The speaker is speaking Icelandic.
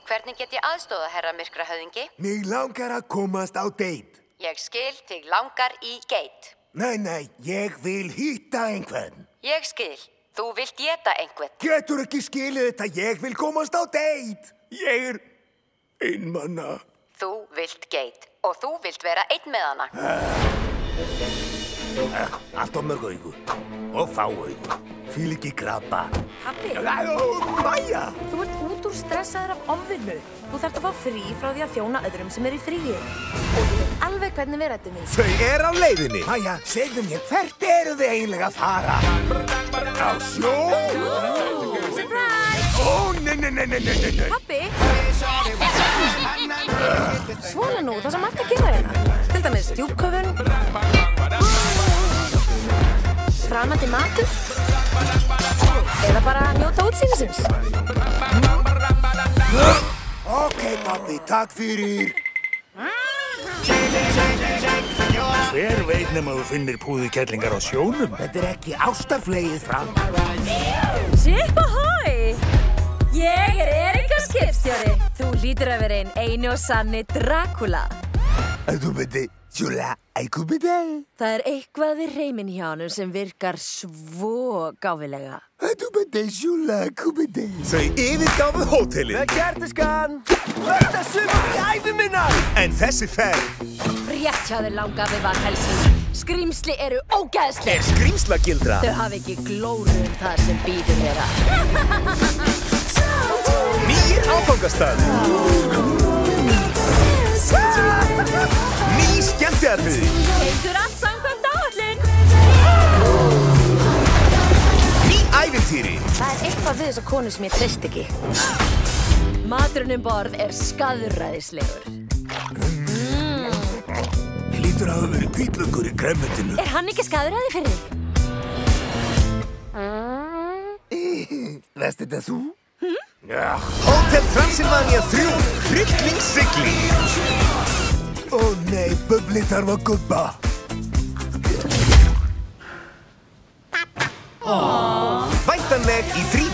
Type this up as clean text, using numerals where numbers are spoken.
Hvernig get ég aðstoða, herra myrkrahöfðingi? Mig langar að komast á date. Ég skil, þig langar í geit. Nei, ég vil hitta einhvern. Ég skil, þú vilt éta einhvern. Getur ekki skilið þetta, ég vil komast á date. Ég einmanna. Þú vilt geit og þú vilt vera einn með hana. Allt of mörg augu og fá augu. Fýl ekki krabba. Pabbi, Maja! þú ert út úr stressaður af ofvinnu. Þú þarft að fá frí frá því að þjóna öðrum sem er í fríi. Og ég veit alveg hvernig við rættum því. Þau á leiðinni. Maja, segðu mér, hvert eru þið eiginlega að fara? Á sjó? Surprise! Ó, nei. Pabbi! Svona nú, það sem margt að gera hérna. Til dæmis djúpköfun, framandi matur, eða bara njóta útsýnisins. Ok, pabbi, takk fyrir. Hver veit nema þú finnir púðukellingar á sjónum? Þetta er ekki ástarflegið fram. Sipp ahoi! Ég er Erika skipstjóri. Þú hlýtur að vera einu og sanni Dracula. Það er eitthvað við hreiminn hjá honum sem virkar svo gáfilega. Þau yfirgáfu hótelið. Með kertiskan! Þetta sumar í æfi minna! En þessi ferð Rétt hjá þér langafi var Helsingi. Skrýmsli eru ógeðsleg. skrýmslagildra. Þau hafa ekki glóru það sem býður þeirra. Nýir áfangastað. Ný skemmtiatriði. Gengur allt samkvæmt áætlun. Ný ævintýri. Það er eitthvað við þessa konu sem ég treyst ekki. Maturinn borð er skaðræðislegur. Hlýtur að hafa verið hvítlaukur í grænmetinu. Er hann ekki skaðræði fyrir þig? Veist þetta þú? Hótel Transylvania 3. Hryllingssigling. Ó nei, Bubli þarf að gubba. Væntanleg í 3